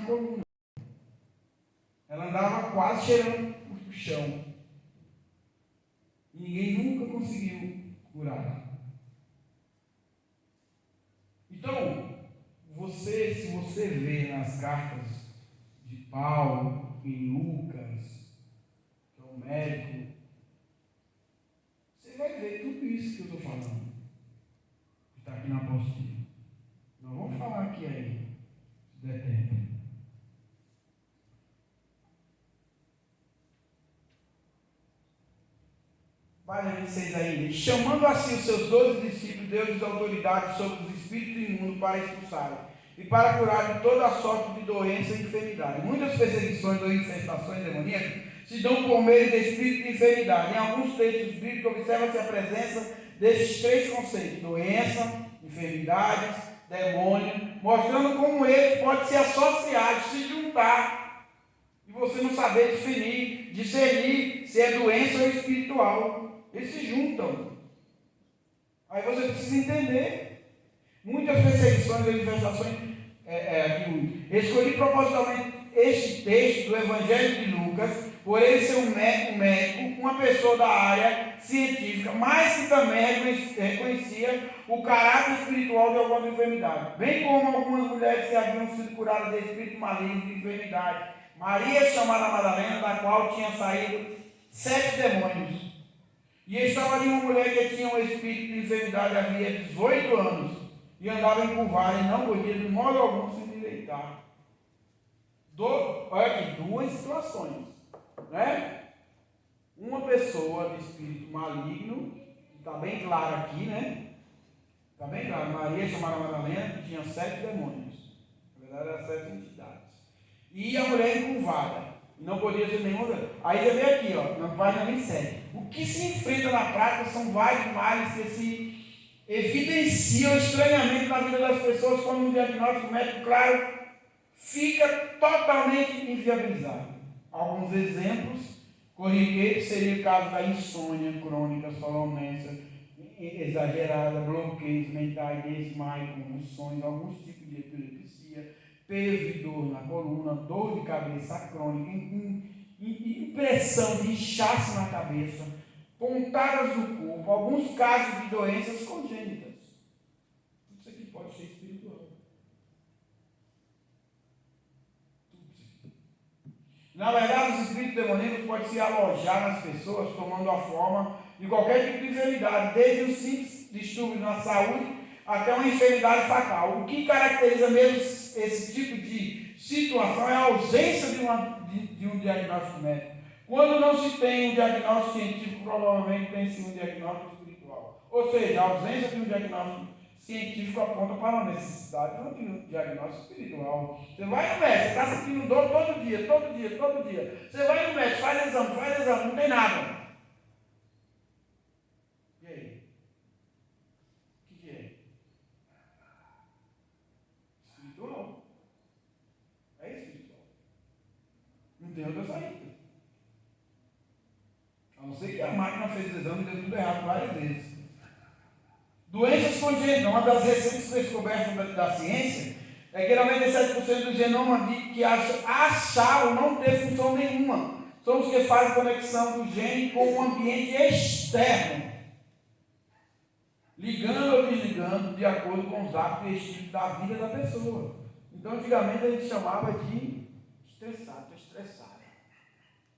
coluna. Ela andava quase cheirando o chão. E ninguém nunca conseguiu curar. Então, se você vê nas cartas de Paulo, em Lucas, que é um médico, você vai ver tudo isso que eu estou falando, que está aqui na apostila. Nós vamos falar aqui aí, se der tempo. Vai 26 ainda. Chamando assim os seus 12 discípulos, deu-lhes autoridade sobre os espíritos imundos para expulsarem e para curar de toda a sorte de doença e enfermidade. Muitas perseguições ou infestações demoníacas se dão por meio de espírito de enfermidade. Em alguns textos bíblicos observa-se a presença desses três conceitos: doença, enfermidades, demônio, mostrando como eles podem se associar, se juntar, e você não saber discernir se é doença ou espiritual. Eles se juntam. Aí você precisa entender. Muitas perseguições e manifestações. Escolhi propositalmente este texto do Evangelho de Lucas, por ele ser um médico, uma pessoa da área científica, mas que também reconhecia o caráter espiritual de algumas enfermidades, bem como algumas mulheres que haviam sido curadas de espírito maligno de enfermidade. Maria, chamada Madalena, da qual tinha saído 7 demônios. E estava ali uma mulher que tinha um espírito de enfermidade havia 18 anos e andava encurvada e não podia de modo algum se endireitar. Olha aqui, duas situações, né? Uma pessoa de espírito maligno, que está bem claro aqui, né? Está bem claro, Maria, chamada Madalena, que tinha 7 demônios. Na verdade, eram 7 entidades. E a mulher encurvada. E não podia ser nenhuma. Aí você vê aqui, ó, na página 27. O que se enfrenta na prática são vários males que se evidenciam estranhamente na vida das pessoas quando um diagnóstico médico claro fica totalmente inviabilizado. Alguns exemplos corriqueiros seria o caso da insônia crônica, sonolência exagerada, bloqueios mentais, desmaio, convulsões, alguns tipos de epilepsia, peso e dor na coluna, dor de cabeça crônica, impressão de inchaço na cabeça, pontadas no corpo, alguns casos de doenças congênitas. Tudo isso aqui pode ser espiritual. Tudo isso aqui. Na verdade, os espíritos demoníacos podem se alojar nas pessoas, tomando a forma de qualquer tipo de enfermidade, desde os simples distúrbios na saúde até uma enfermidade fatal. O que caracteriza mesmo esse tipo de situação é a ausência de um diagnóstico médico. Quando não se tem um diagnóstico científico, provavelmente tem-se um diagnóstico espiritual. Ou seja, a ausência de um diagnóstico científico aponta para uma necessidade de um diagnóstico espiritual. Você vai no médico, você está sentindo dor todo dia. Você vai no médico, faz exame, não tem nada. E aí? O que é? Espiritual. É espiritual. Não tem outra saída. A não ser que a máquina fez o exame e deu tudo errado várias vezes. Doenças congênitas. Uma das recentes descobertas da ciência é que 97% do genoma que acharam não ter função nenhuma. São os que fazem conexão do gene com o ambiente externo, ligando ou desligando de acordo com os hábitos e estilos da vida da pessoa. Então, antigamente a gente chamava de estressado, estressado.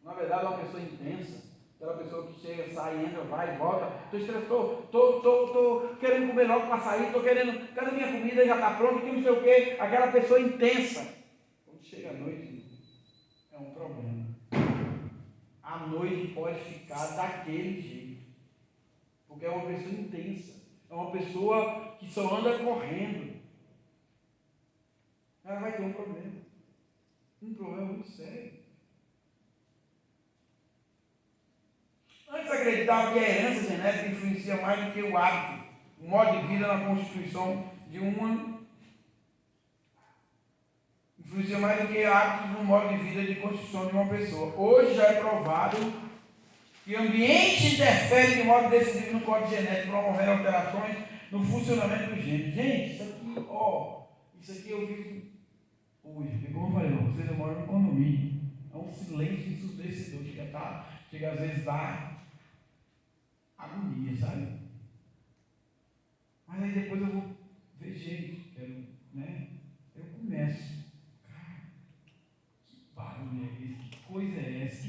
Na verdade, é uma pessoa intensa. Aquela pessoa que chega, sai, entra, vai, volta. Estou estressado, estou querendo comer logo para sair, estou querendo, cadê minha comida, já está pronta, que não sei o quê. Aquela pessoa intensa. Quando chega a noite, é um problema. A noite pode ficar daquele jeito. Porque é uma pessoa intensa. É uma pessoa que só anda correndo. Ela vai ter um problema. Um problema muito sério. Antes acreditava que a herança genética influencia mais do que o hábito, o modo de vida na constituição de uma. Influencia mais do que hábitos no modo de vida de constituição de uma pessoa. Hoje já é provado que o ambiente interfere de modo decisivo no código genético, promovendo alterações no funcionamento do gene. Gente, isso aqui eu vi hoje, porque como eu falei, vocês moram no condomínio, é um silêncio ensurdecedor, chega às vezes a dar agonia, sabe? Mas aí depois eu vou ver gente, eu começo, cara, que barulho é esse, que coisa é essa?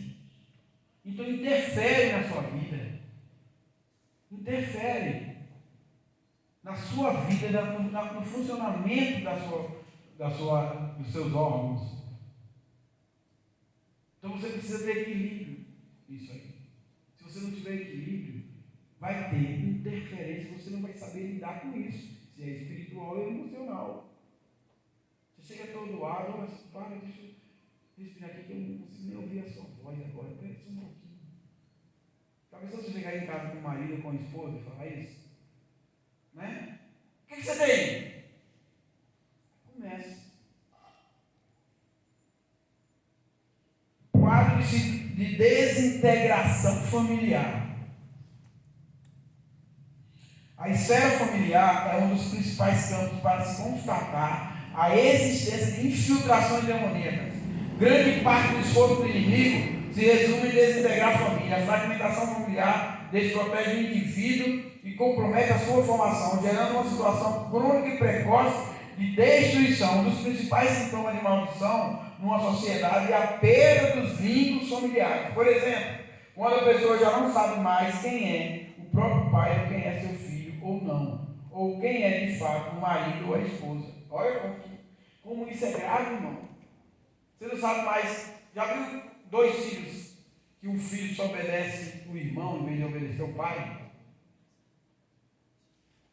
Então interfere na sua vida, interfere na sua vida, no funcionamento dos seus órgãos. Então você precisa ter equilíbrio nisso aí. Se você não tiver equilíbrio, vai ter interferência, você não vai saber lidar com isso, se é espiritual ou emocional. Você chega todo lado, mas para, deixa eu respirar aqui que eu não consigo nem ouvir a sua voz agora, pera só um pouquinho. Talvez você chegar em casa com o marido ou com a esposa e falar isso, né? O que você tem? Comece. Quadro de desintegração familiar. A esfera familiar é um dos principais campos para se constatar a existência de infiltrações demoníacas. Grande parte do esforço do inimigo se resume em desintegrar a família. A fragmentação familiar desprotege o indivíduo e compromete a sua formação, gerando uma situação crônica e precoce de destruição. Um dos principais sintomas de maldição numa sociedade é a perda dos vínculos familiares. Por exemplo, quando a pessoa já não sabe mais quem é o próprio pai ou quem é seu filho ou não, ou quem é de fato o marido ou a esposa. Olha como isso é grave, irmão. Você não sabe mais. Já viu 2 filhos que um filho só obedece o irmão em vez de obedecer o pai?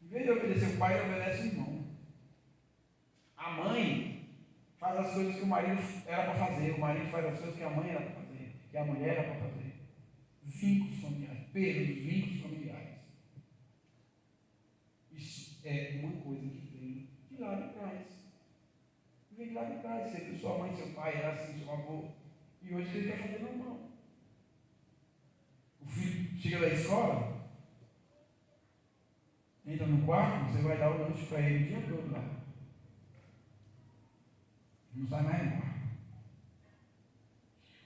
Em vez de obedecer o pai, ele obedece o irmão. A mãe faz as coisas que o marido era para fazer, o marido faz as coisas que a mãe era para fazer, que a mulher era para fazer. Vínculos familiares, perda dos vínculos familiares. Isso é uma coisa que vem de lá de trás. Vem de lá de trás. Você viu sua mãe, seu pai, era assim, seu avô, e hoje ele quer fazer normal. O filho chega da escola, entra no quarto, você vai dar o lanche para ele o dia todo lá. Não sai mais no quarto.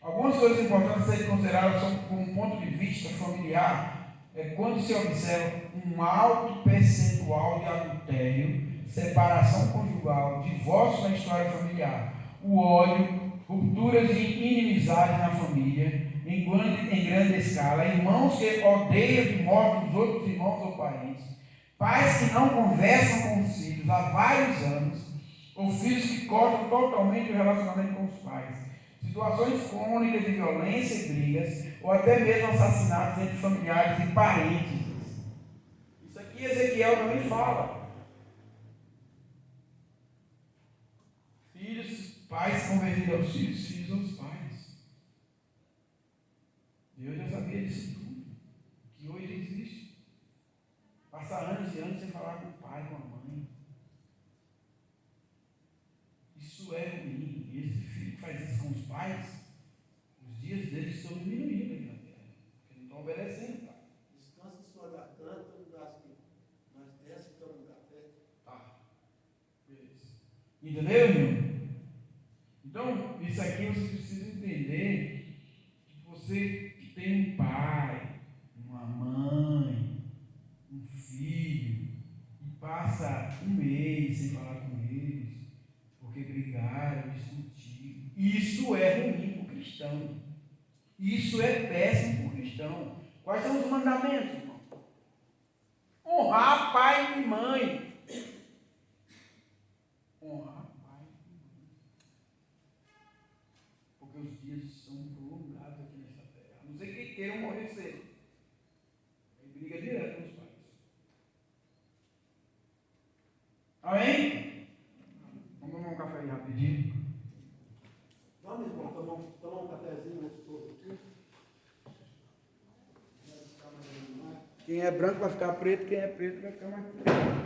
Algumas coisas importantes a serem consideradas como um ponto de vista familiar é quando se observa um alto percentual de adultério, separação conjugal, divórcio na história familiar, o ódio, rupturas de inimizade na família, em grande escala, irmãos que odeiam de morte os outros irmãos ou parentes, pais que não conversam com os filhos há vários anos, ou filhos que cortam totalmente o relacionamento com os pais, situações crônicas de violência e brigas, ou até mesmo assassinatos entre familiares e parentes. Isso aqui Ezequiel também fala. Pais convertidos aos filhos, filhos aos pais. Eu já sabia disso tudo, que hoje existe. Passa anos e anos sem falar com o pai, com a mãe. Isso é ruim. E esse filho que faz isso com os pais, os dias deles estão diminuindo aqui na terra, porque não estão obedecendo. Tá? Descansa sua garganta, nós desce e tomamos café. Tá. Beleza. Entendeu, meu? Então, isso aqui você precisa entender que você que tem um pai, uma mãe, um filho, e passa um mês sem falar com eles, porque brigaram, discutiram. Isso é ruim para o cristão. Isso é péssimo para o cristão. Quais são os mandamentos, irmão? Honrar pai e mãe. Honrar. Os dias são prolongados aqui nessa terra. A não ser que queiram morrer cedo. Aí briga direto com os pais. Amém? Vamos tomar um café aí rapidinho. Vamos, irmão, tomar um cafezinho antes do aqui. Quem é branco vai ficar preto, quem é preto vai ficar mais preto.